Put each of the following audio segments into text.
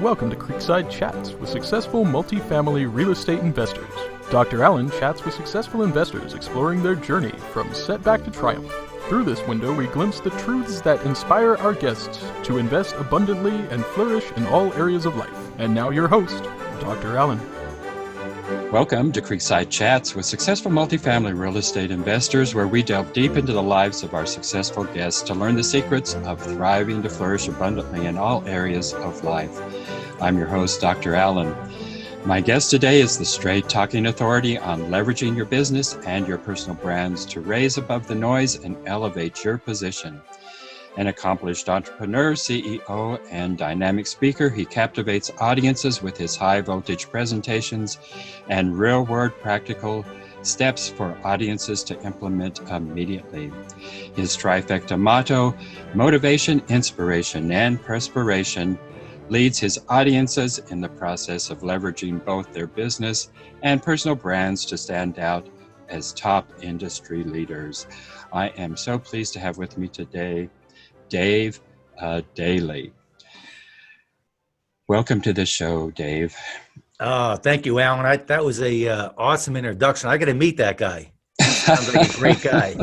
Welcome to Creekside Chats with successful multifamily real estate investors. Dr. Allen chats with successful investors exploring their journey from setback to triumph. Through this window, we glimpse the truths that inspire our guests to invest abundantly and flourish in all areas of life. And now your host, Dr. Allen. Welcome to Creekside Chats with successful multifamily real estate investors, where we delve deep into the lives of our successful guests to learn the secrets of thriving to flourish abundantly in all areas of life. I'm your host, Dr. Allen. My guest today is the straight-talking authority on leveraging your business and your personal brands to raise above the noise and elevate your position. An accomplished entrepreneur, CEO, and dynamic speaker, he captivates audiences with his high-voltage presentations and real-world practical steps for audiences to implement immediately. His trifecta motto, motivation, inspiration, and perspiration, leads his audiences in the process of leveraging both their business and personal brands to stand out as top industry leaders. I am so pleased to have with me today Dave Daley. Welcome to the show, Dave. Thank you, Alan. That was a awesome introduction. I got to meet that guy. Sounds like a great guy.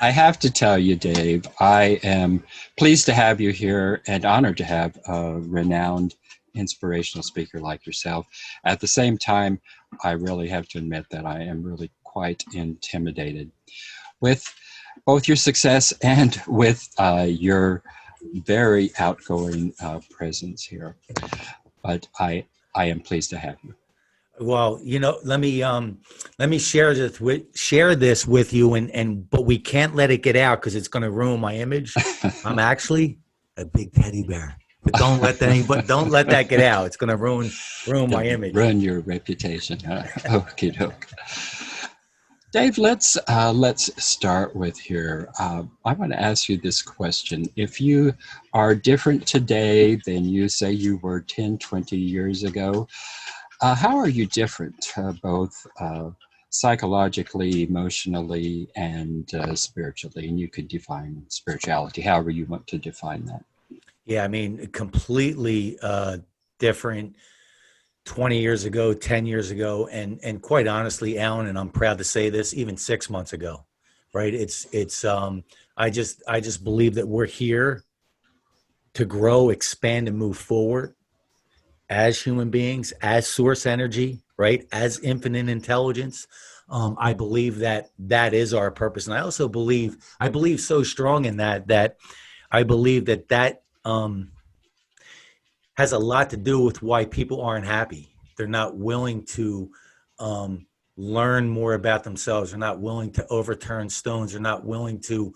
I have to tell you, Dave, I am pleased to have you here and honored to have a renowned inspirational speaker like yourself. At the same time, I really have to admit that I am really quite intimidated with both your success and with your very outgoing presence here. But I am pleased to have you. Well, let me share this with you, but we can't let it get out because it's going to ruin my image. I'm actually a big teddy bear, but don't let that get out. It's going to ruin my image. Ruin your reputation. Okie doke. Dave, let's start with here. I want to ask you this question. If you are different today than you say you were 10, 20 years ago, how are you different, both psychologically, emotionally, and spiritually? And you could define spirituality however you want to define that. Yeah, I mean, completely different 20 years ago, 10 years ago, and quite honestly, Alan, and I'm proud to say this, even 6 months ago, right? I just believe that we're here to grow, expand, and move forward as human beings, as source energy, right? As infinite intelligence. I believe that is our purpose. And I also believe so strong in that I believe that has a lot to do with why people aren't happy. They're not willing to learn more about themselves. They're not willing to overturn stones. They're not willing to,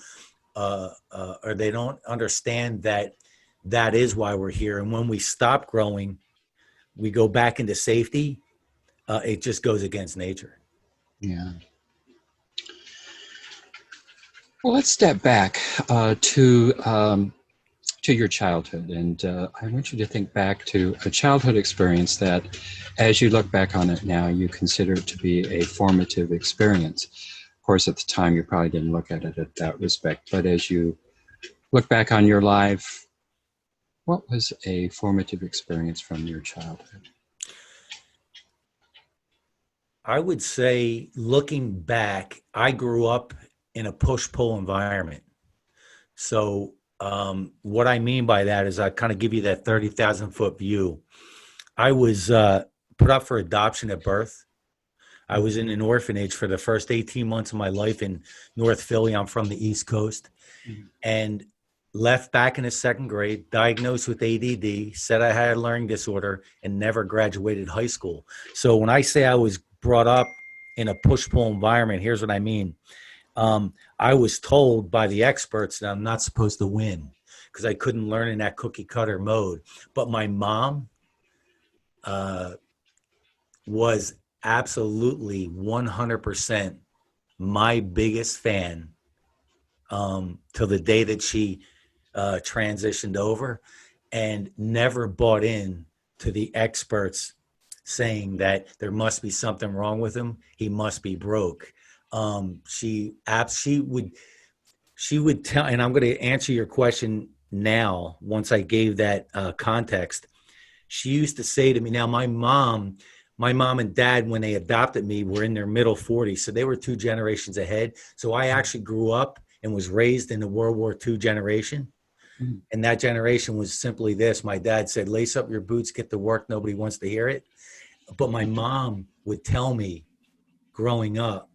or they don't understand that is why we're here. And when we stop growing, we go back into safety. It just goes against nature. Yeah. Well, let's step back to your childhood, and I want you to think back to a childhood experience that, as you look back on it now, you consider it to be a formative experience. Of course, at the time, you probably didn't look at it at that respect, but as you look back on your life, what was a formative experience from your childhood? I would say, looking back, I grew up in a push-pull environment. So what I mean by that is I kind of give you that 30,000-foot view. I was put up for adoption at birth. I was in an orphanage for the first 18 months of my life in North Philly. I'm from the East Coast. Mm-hmm. And left back in the second grade, diagnosed with ADD, said I had a learning disorder, and never graduated high school. So when I say I was brought up in a push-pull environment, here's what I mean. I was told by the experts that I'm not supposed to win because I couldn't learn in that cookie-cutter mode. But my mom was absolutely 100% my biggest fan till the day that she transitioned over, and never bought in to the experts saying that there must be something wrong with him. He must be broke. She would tell, and I'm going to answer your question now, once I gave that context, she used to say to me, now my mom and dad, when they adopted me, were in their middle 40s. So they were 2 generations ahead. So I actually grew up and was raised in the World War II generation. Mm. And that generation was simply this. My dad said, lace up your boots, get to work. Nobody wants to hear it. But my mom would tell me growing up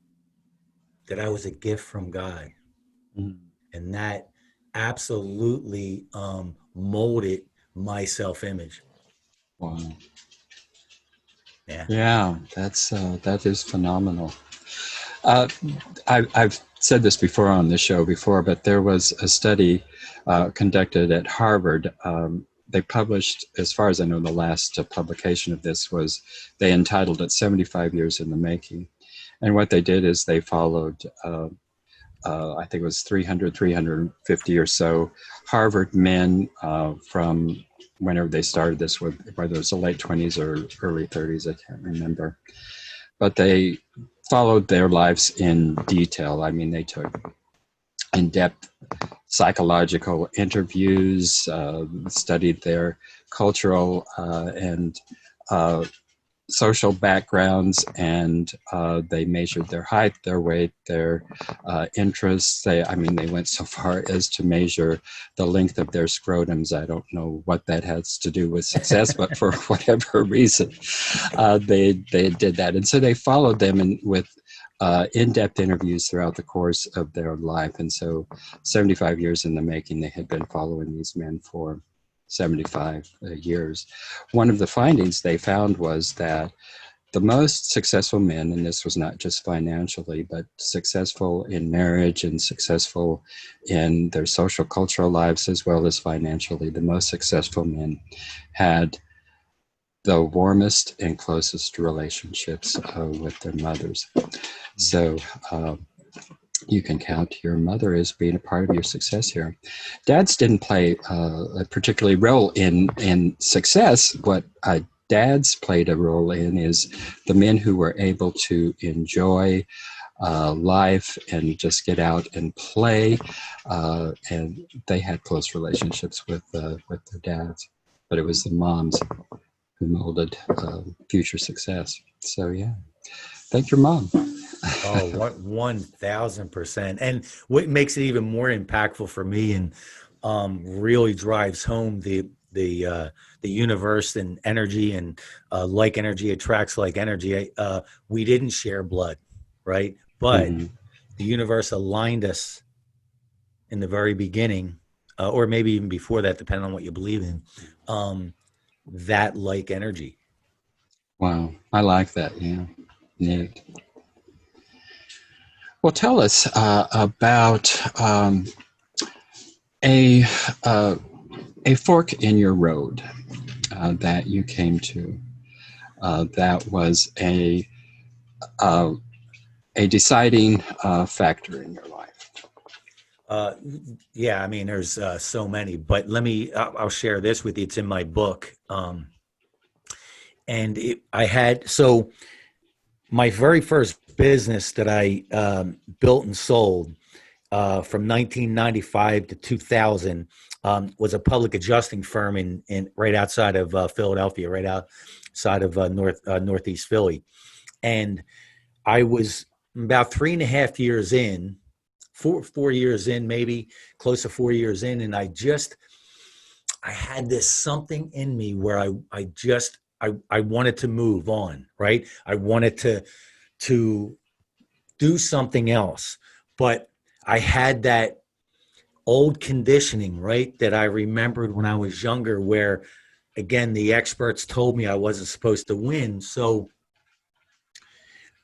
that I was a gift from God. Mm. And that absolutely molded my self-image. Wow. Yeah. Yeah, that is phenomenal. I've said this before on this show before, but there was a study conducted at Harvard. They published, as far as I know, the last publication of this was, they entitled it 75 Years in the Making. And what they did is they followed, I think it was 350 or so Harvard men from whenever they started this, whether it was the late 20s or early 30s, I can't remember. But they followed their lives in detail. I mean, they took in-depth psychological interviews, studied their cultural and social backgrounds, and they measured their height, their weight, their interests. They went so far as to measure the length of their scrotums. I don't know what that has to do with success, but for whatever reason, they did that. And so they followed them with in-depth interviews throughout the course of their life. And so 75 years in the making, they had been following these men for 75 years. One of the findings they found was that the most successful men, and this was not just financially, but successful in marriage and successful in their social cultural lives as well as financially, the most successful men had the warmest and closest relationships with their mothers. So you can count your mother as being a part of your success here. Dads didn't play a particularly role in success. What dads played a role in is the men who were able to enjoy life and just get out and play, and they had close relationships with their dads. But it was the moms who molded future success. So yeah, thank your mom. Oh, 1,000%. And what makes it even more impactful for me and really drives home the universe and energy and like energy attracts like energy. We didn't share blood, right? But Mm-hmm. the universe aligned us in the very beginning, or maybe even before that, depending on what you believe in, that like energy. Wow, I like that. Yeah, neat. Well, tell us about a fork in your road that you came to. That was a deciding factor in your life. Yeah, I mean, there's so many, but I'll share this with you. It's in my book. So my very first business that I built and sold from 1995 to 2000 was a public adjusting firm in right outside of Philadelphia, right outside of Northeast Philly. And I was about 3.5 years in, 4 years in, maybe close to 4 years in. And I had this something in me where I wanted to move on, right? I wanted to do something else, but I had that old conditioning, right? That I remembered when I was younger, where again, the experts told me I wasn't supposed to win. So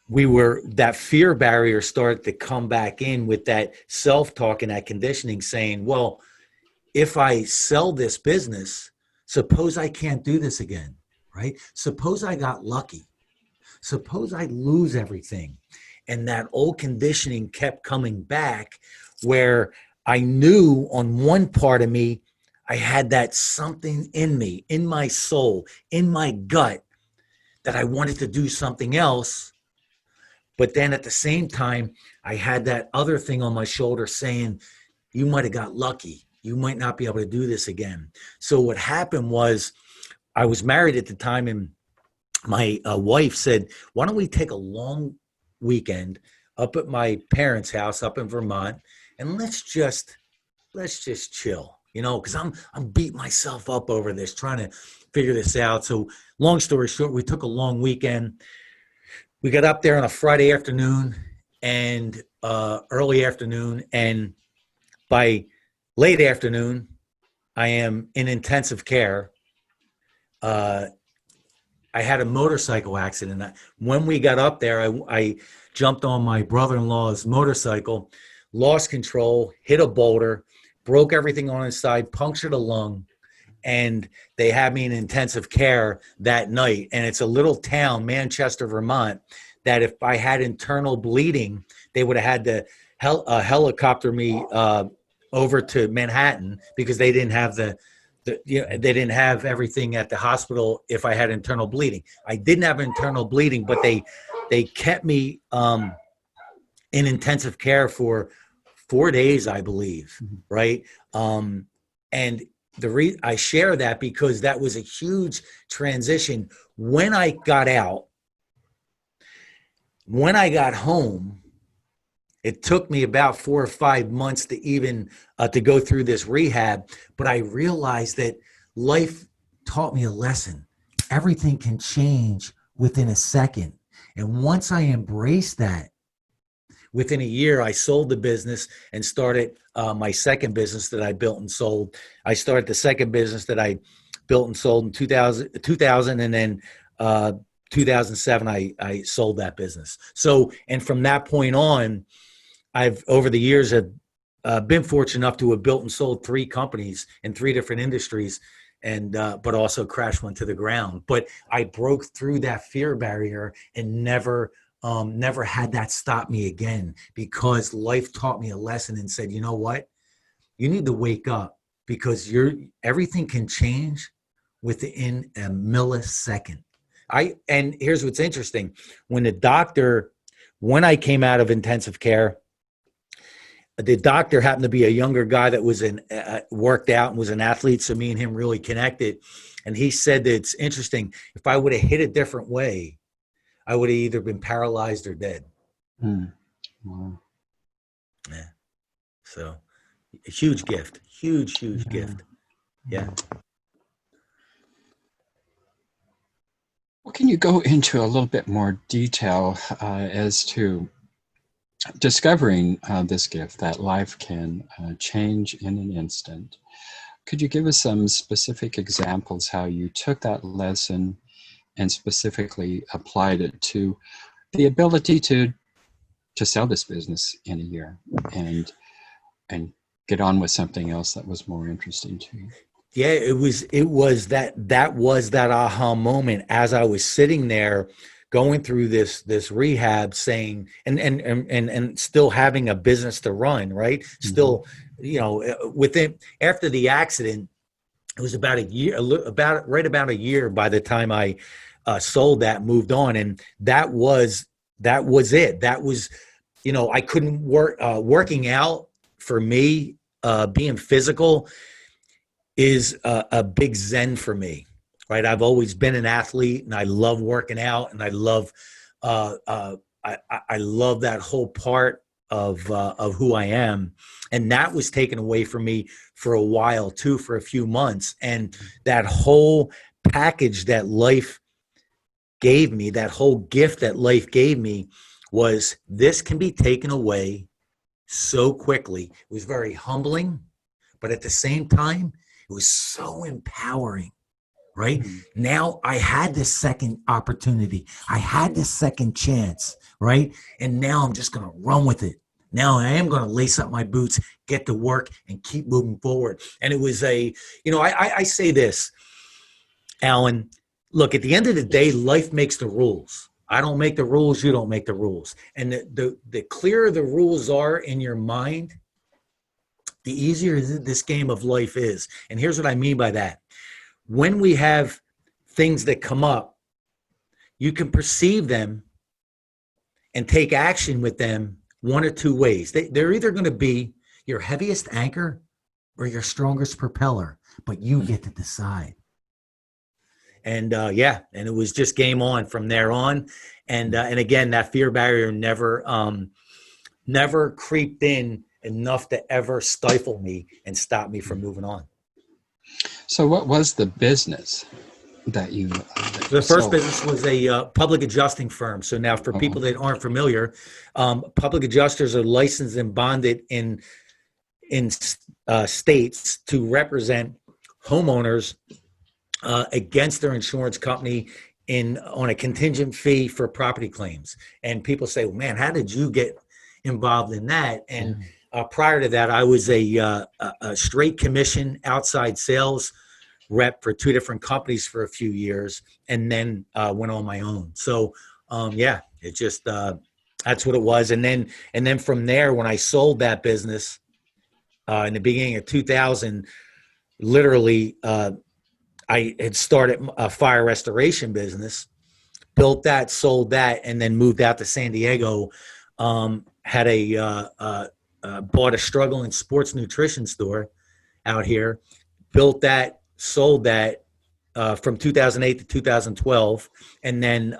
that fear barrier started to come back in with that self-talk and that conditioning saying, well, if I sell this business, suppose I can't do this again, right? Suppose I got lucky. Suppose I lose everything. And that old conditioning kept coming back where I knew on one part of me, I had that something in me, in my soul, in my gut, that I wanted to do something else. But then at the same time, I had that other thing on my shoulder saying, you might have got lucky. you might not be able to do this again. So what happened was, I was married at the time, and my wife said, why don't we take a long weekend up at my parents' house up in Vermont, and let's just chill, because I'm beating myself up over this, trying to figure this out. So long story short, we took a long weekend. We got up there on a Friday afternoon and early afternoon, and by late afternoon, I am in intensive care. I had a motorcycle accident. When we got up there, I jumped on my brother-in-law's motorcycle, lost control, hit a boulder, broke everything on his side, punctured a lung, and they had me in intensive care that night. And it's a little town, Manchester, Vermont, that if I had internal bleeding, they would have had to helicopter me over to Manhattan, because they didn't have they didn't have everything at the hospital if I had internal bleeding. I didn't have internal bleeding, but they kept me in intensive care for 4 days, I believe, right? And I share that because that was a huge transition. When I got out, when I got home, it took me about 4 or 5 months to even to go through this rehab, but I realized that life taught me a lesson. Everything can change within a second. And once I embraced that, within a year, I sold the business and started my second business that I built and sold. I started the second business that I built and sold in 2000, and then 2007, I sold that business. So, and from that point on, I've over the years have been fortunate enough to have built and sold 3 companies in 3 different industries, and but also crashed one to the ground. But I broke through that fear barrier and never had that stop me again, because life taught me a lesson and said, you know what, you need to wake up, because everything can change within a millisecond. And here's what's interesting: when I came out of intensive care, the doctor happened to be a younger guy that was worked out and was an athlete. So me and him really connected. And he said that it's interesting, if I would have hit a different way, I would have either been paralyzed or dead. Wow. Yeah. So a huge gift, huge gift. Yeah. Well, can you go into a little bit more detail as to discovering this gift that life can change in an instant? Could you give us some specific examples how you took that lesson and specifically applied it to the ability to sell this business in a year and get on with something else that was more interesting to you? Yeah, it was that aha moment as I was sitting there going through this rehab, saying, and still having a business to run, right? Still, after the accident, it was about a year, about a year by the time I sold that, moved on. And that was it. That was, I couldn't working out for me, being physical is a big zen for me, right? I've always been an athlete, and I love working out, and I love I love that whole part of who I am. And that was taken away from me for a while too, for a few months. And that whole package that life gave me, that whole gift that life gave me, was this can be taken away so quickly. It was very humbling, but at the same time, it was so empowering, right? Now I had this second opportunity. I had this second chance, right? And now I'm just going to run with it. Now I am going to lace up my boots, get to work, and keep moving forward. And it was I say this, Alan, look, at the end of the day, life makes the rules. I don't make the rules. You don't make the rules. And the clearer the rules are in your mind, the easier this game of life is. And here's what I mean by that. When we have things that come up, you can perceive them and take action with them one or two ways. They're either going to be your heaviest anchor, or your strongest propeller, but you get to decide. And yeah, and it was just game on from there on. And again, that fear barrier never creeped in enough to ever stifle me and stop me from moving on. So what was the business that you The first sold? business was a public adjusting firm. So now for people that aren't familiar, public adjusters are licensed and bonded in states to represent homeowners against their insurance company on a contingent fee for property claims. And people say, well, man, how did you get involved in that? And prior to that, I was a straight commission outside sales rep for two different companies for a few years, and then went on my own. So yeah, it just that's what it was. And then from there, when I sold that business in the beginning of 2000, literally I had started a fire restoration business, built that, sold that, and then moved out to San Diego. Had bought a struggling sports nutrition store out here, built that, sold that from 2008 to 2012, and then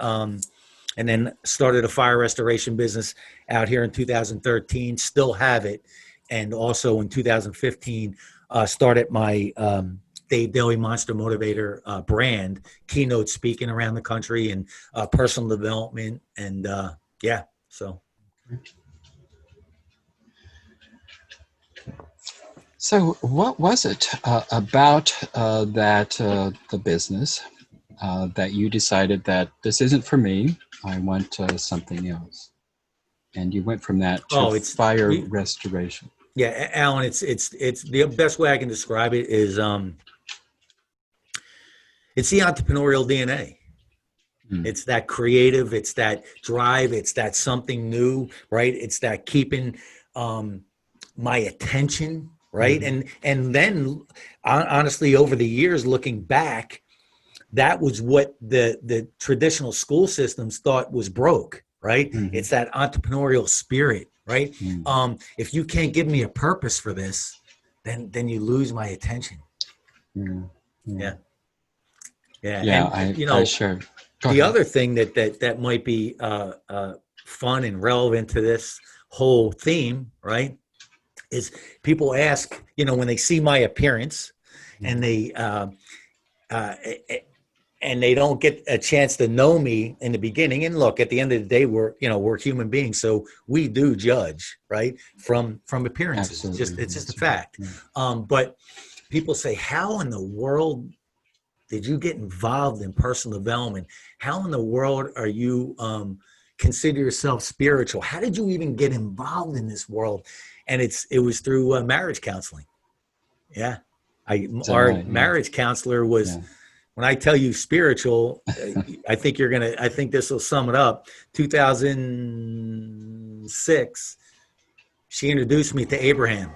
started a fire restoration business out here in 2013. Still have it, and also in 2015 started my Daley Monster Motivator brand, keynote speaking around the country and personal development, and yeah, so. So what was it about the business that you decided that this isn't for me, I want something else? And you went from that to fire restoration. Yeah, Alan, it's the best way I can describe it is it's the entrepreneurial DNA. It's that creative, it's that drive, it's that something new, right? It's that keeping my attention, right? And then honestly, over the years, looking back, that was what the traditional school systems thought was broke, right? It's that entrepreneurial spirit, right? If you can't give me a purpose for this, then you lose my attention. Yeah. And, I sure. The other thing that might be fun and relevant to this whole theme, right, is people ask, when they see my appearance and they don't get a chance to know me in the beginning. And look, at the end of the day, we're human beings, so we do judge, right, from appearances. It's just a fact. But people say, how in the world did you get involved in personal development? How in the world are you consider yourself spiritual? How did you even get involved in this world? And it was through marriage counseling. Yeah. Our marriage counselor was, when I tell you spiritual, I think this will sum it up. 2006, she introduced me to Abraham.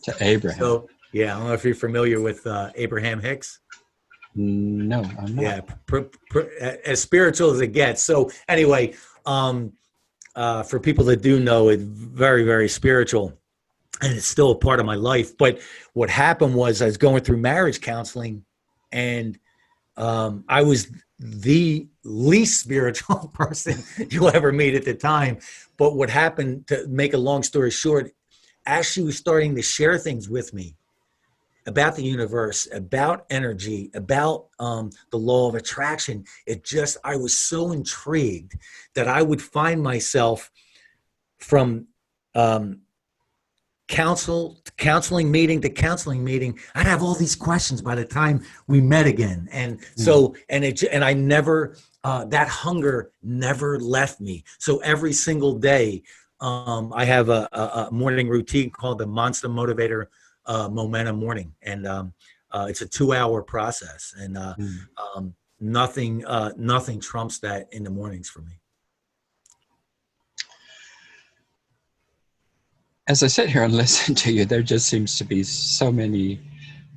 To Abraham. So, yeah, I don't know if you're familiar with Abraham Hicks. No, I'm not. Yeah, as spiritual as it gets. So anyway, for people that do know, it's very, very spiritual, and it's still a part of my life. But what happened was I was going through marriage counseling, and I was the least spiritual person you'll ever meet at the time. But what happened, to make a long story short, as she was starting to share things with me about the universe, about energy, about the law of attraction, I was so intrigued that I would find myself from counseling meeting to counseling meeting, I'd have all these questions by the time we met again. And so, and I never, that hunger never left me. So every single day, I have a morning routine called the Monster Motivator Momentum Morning. And it's a 2-hour process, and nothing trumps that in the mornings for me. As I sit here and listen to you, there just seems to be so many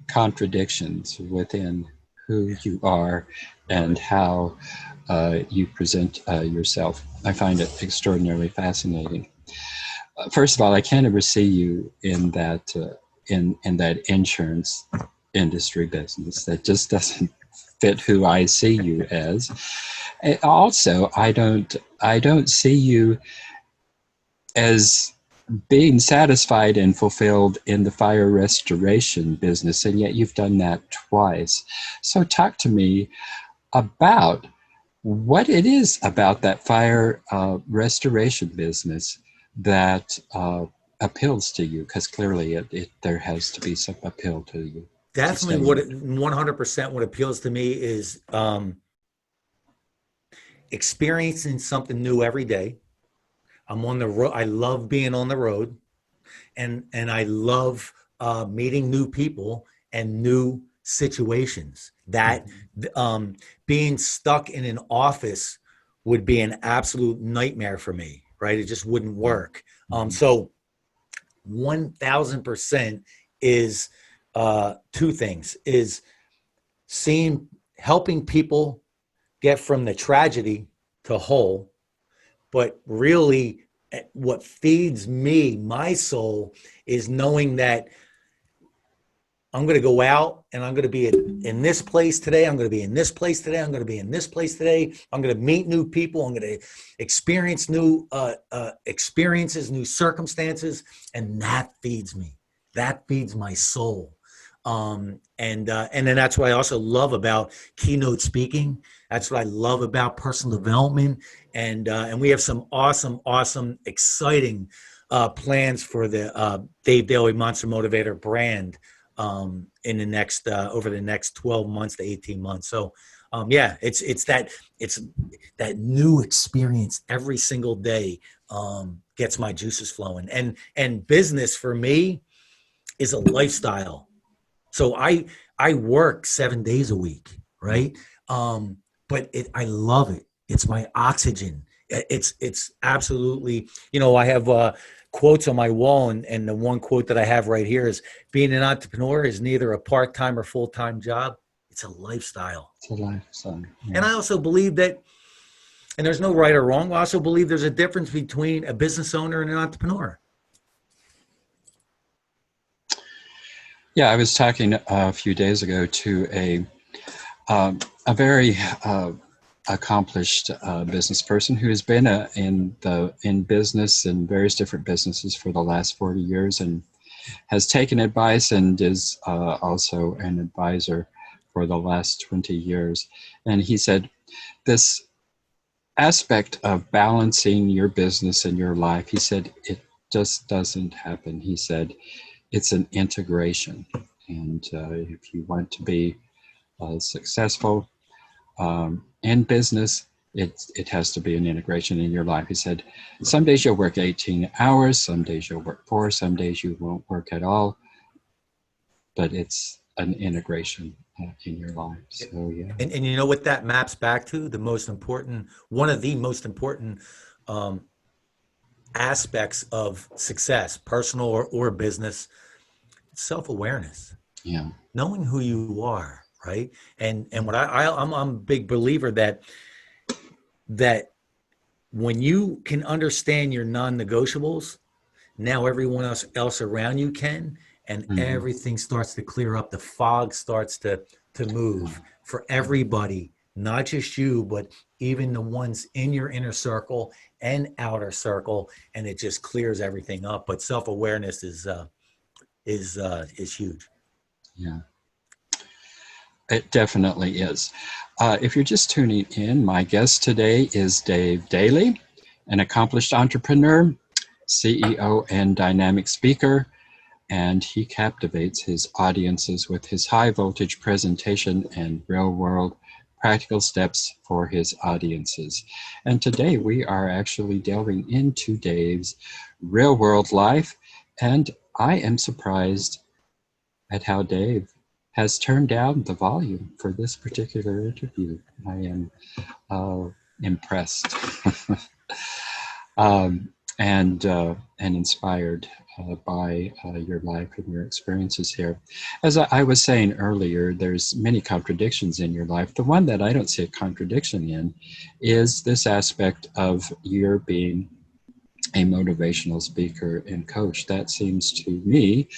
contradictions within who you are and how you present yourself. I find it extraordinarily fascinating. First of all, I can't ever see you in that in that insurance industry business. That just doesn't fit who I see you as. And also, I don't see you as being satisfied and fulfilled in the fire restoration business, and yet you've done that twice. So talk to me about what it is about that fire restoration business that appeals to you, because clearly there has to be some appeal to you. Definitely, 100% what appeals to me is experiencing something new every day. I'm on the road. I love being on the road, and I love meeting new people and new situations. That being stuck in an office would be an absolute nightmare for me. Right? It just wouldn't work. So 1,000% is two things: is helping people get from the tragedy to whole. But really, what feeds me, my soul, is knowing that I'm going to go out and I'm going to be in this place today. I'm going to be in this place today. I'm going to be in this place today. I'm going to meet new people. I'm going to experience new experiences, new circumstances. And that feeds me. That feeds my soul. And then that's what I also love about keynote speaking. That's what I love about personal development. And we have some awesome, exciting plans for the Dave Daley Monster Motivator brand in the next over the next 12 months to 18 months. So it's that new experience every single day gets my juices flowing. And business for me is a lifestyle. So I work 7 days a week, right? But I love it. It's my oxygen. It's absolutely, I have quotes on my wall, and the one quote that I have right here is, being an entrepreneur is neither a part-time or full-time job. It's a lifestyle. It's a lifestyle. Yeah. And I also believe that, and there's no right or wrong, I also believe there's a difference between a business owner and an entrepreneur. Yeah, I was talking a few days ago to a very accomplished business person who has been in business in various different businesses for the last 40 years and has taken advice and is also an advisor for the last 20 years. And he said, this aspect of balancing your business and your life, he said, it just doesn't happen. He said, it's an integration. And if you want to be successful in business, it has to be an integration in your life. He said, some days you'll work 18 hours, some days you'll work 4, some days you won't work at all, but it's an integration in your life. So, yeah. And you know what that maps back to? One of the most important aspects of success, personal or business, self-awareness. Yeah. Knowing who you are, right? And what I'm a big believer that when you can understand your non-negotiables, now everyone else around you can, and everything starts to clear up. The fog starts to move for everybody, not just you, but even the ones in your inner circle and outer circle, and it just clears everything up. But self-awareness is huge. Yeah, it definitely is. If you're just tuning in, my guest today is Dave Daley, an accomplished entrepreneur, CEO, and dynamic speaker, and he captivates his audiences with his high voltage presentation and real world practical steps for his audiences. And today we are actually delving into Dave's real world life, and I am surprised at how Dave has turned down the volume for this particular interview. I am impressed and inspired by your life and your experiences here. As I was saying earlier, there's many contradictions in your life. The one that I don't see a contradiction in is this aspect of your being a motivational speaker and coach. That seems to me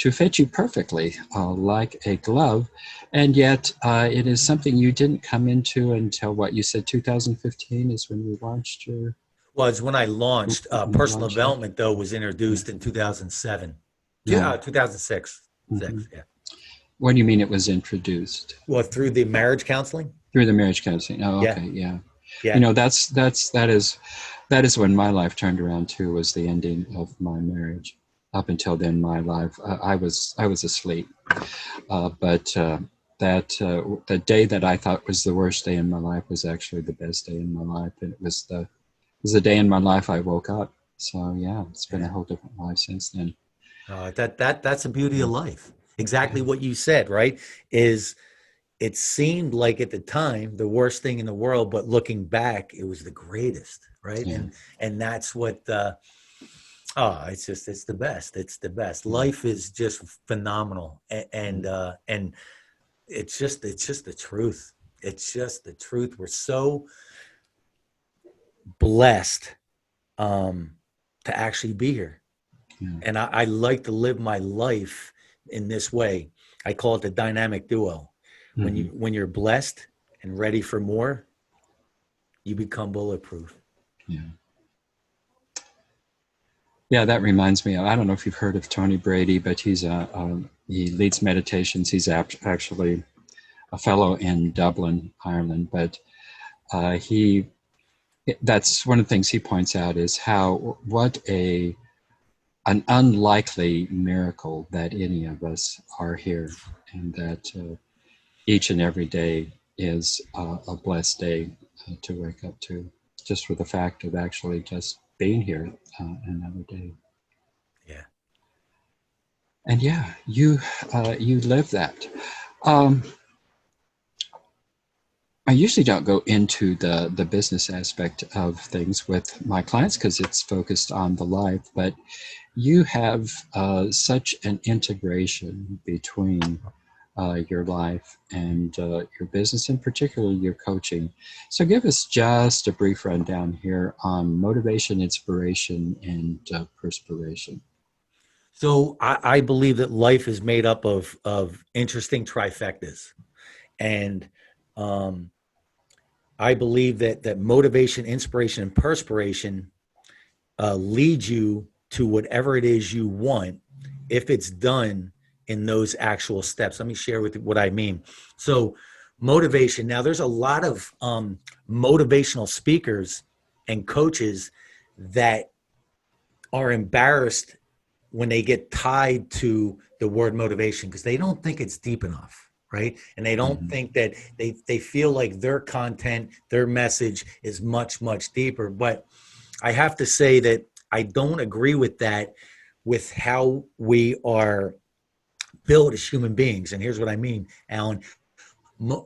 to fit you perfectly, like a glove. And yet it is something you didn't come into until what you said 2015 is when you launched your... Was when I launched. when you Personal launched that? development, though, was Yeah. introduced in 2007. Yeah. 2006. Mhm. Yeah. What do you mean it was introduced? Well, through the marriage counseling. Through the marriage counseling. Oh, Yeah. okay, yeah. Yeah. You know, that is when my life turned around too. Was the ending of my marriage. Up until then, my life, I was asleep. But the day that I thought was the worst day in my life was actually the best day in my life, and it was the day in my life I woke up. So yeah, it's been a whole different life since then. That's the beauty of life. Exactly what you said, right? Is it seemed like at the time the worst thing in the world, but looking back, it was the greatest, right? Yeah. And that's what it's the best. It's the best. Yeah. Life is just phenomenal. And it's just the truth. It's just the truth. We're so blessed to actually be here. Yeah. And I like to live my life in this way. I call it the dynamic duo. Mhm. When you're blessed and ready for more, you become bulletproof. Yeah. Yeah, that reminds me. I don't know if you've heard of Tony Brady, but he leads meditations. He's actually a fellow in Dublin, Ireland. But that's one of the things he points out is what an unlikely miracle that any of us are here, and that each and every day is a blessed day to wake up to, just for the fact of actually just being here another day. Yeah. And yeah, you live that. Um, I usually don't go into the business aspect of things with my clients because it's focused on the life, but you have such an integration between your life and your business, and particularly your coaching. So give us just a brief rundown here on motivation, inspiration, and perspiration. So I believe that life is made up of interesting trifectas. And I believe that motivation, inspiration, and perspiration lead you to whatever it is you want if it's done in those actual steps. Let me share with you what I mean. So motivation. Now, there's a lot of motivational speakers and coaches that are embarrassed when they get tied to the word motivation because they don't think it's deep enough, right? And they don't think that they feel like their content, their message is much, much deeper. But I have to say that I don't agree with that, with how we are built as human beings. And here's what I mean, Alan.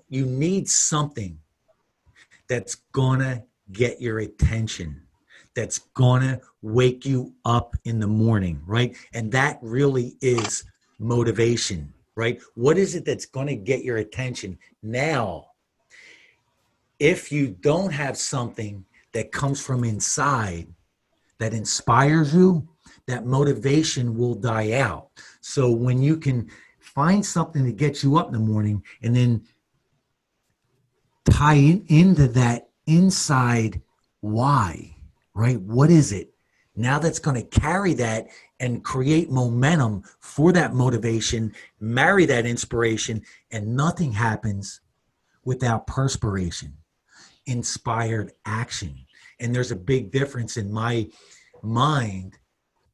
You need something that's gonna get your attention, that's gonna wake you up in the morning, right? And that really is motivation, right? What is it that's gonna get your attention? Now, if you don't have something that comes from inside that inspires you, that motivation will die out. So when you can find something that gets you up in the morning and then tie into that inside why, right? What is it? Now that's going to carry that and create momentum for that motivation, marry that inspiration, and nothing happens without perspiration, inspired action. And there's a big difference in my mind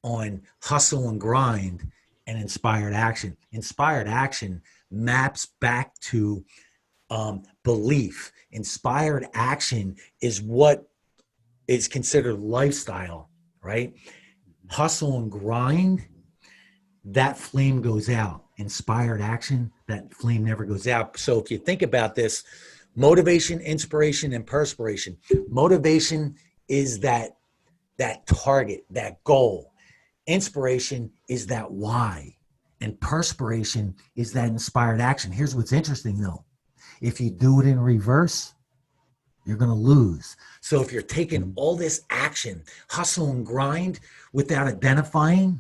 on hustle and grind and inspired action. Inspired action maps back to belief. Inspired action is what is considered lifestyle, right? Hustle and grind, that flame goes out. Inspired action, that flame never goes out. So if you think about this, motivation, inspiration, and perspiration. Motivation is that target, that goal. Inspiration is that why. And perspiration is that inspired action. Here's what's interesting though. If you do it in reverse, you're going to lose. So if you're taking all this action, hustle and grind without identifying,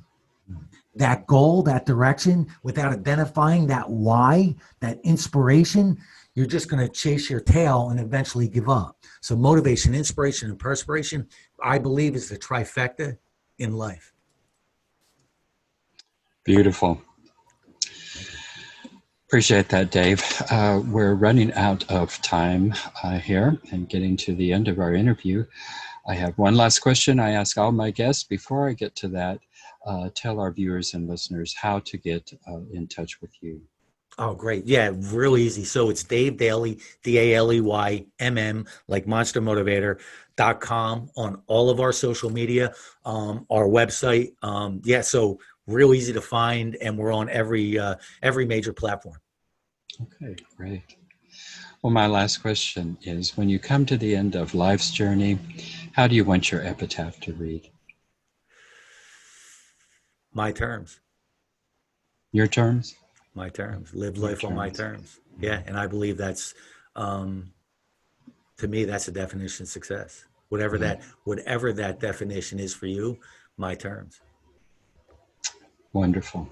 that goal, that direction, without identifying that why, that inspiration, you're just going to chase your tail and eventually give up. So motivation, inspiration, and perspiration, I believe, is the trifecta in life. Beautiful. Appreciate that, Dave. We're running out of time here and getting to the end of our interview. I have one last question I ask all my guests. Before I get to that, tell our viewers and listeners how to get in touch with you. Oh, great. Yeah, real easy. So it's Dave Daley, DALEYMM, like monstermotivator.com on all of our social media, our website. Yeah, so real easy to find, and we're on every major platform. Okay, great. Well, my last question is, when you come to the end of life's journey, how do you want your epitaph to read? My terms. Your terms? My terms. Live life on my terms. Yeah, and I believe that's, to me, that's the definition of success. Whatever that definition is for you, my terms. Wonderful.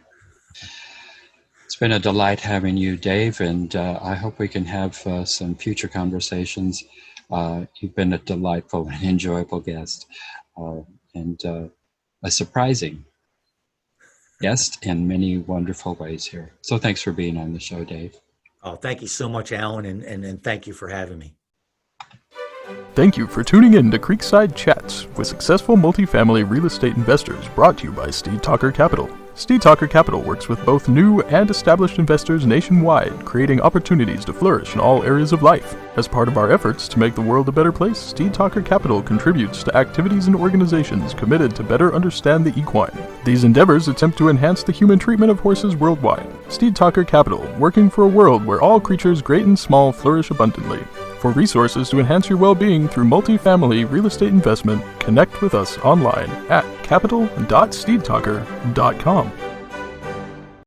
It's been a delight having you, Dave, and I hope we can have some future conversations. You've been a delightful and enjoyable guest, and a surprising guest in many wonderful ways here. So thanks for being on the show, Dave. Oh, thank you so much, Alan, and thank you for having me. Thank you for tuning in to Creekside Chats with successful multifamily real estate investors, brought to you by Steed Talker Capital. Steed Talker Capital works with both new and established investors nationwide, creating opportunities to flourish in all areas of life. As part of our efforts to make the world a better place, Steed Talker Capital contributes to activities and organizations committed to better understand the equine. These endeavors attempt to enhance the human treatment of horses worldwide. Steed Talker Capital, working for a world where all creatures great and small flourish abundantly. For resources to enhance your well-being through multifamily real estate investment, connect with us online at capital.steedtalker.com.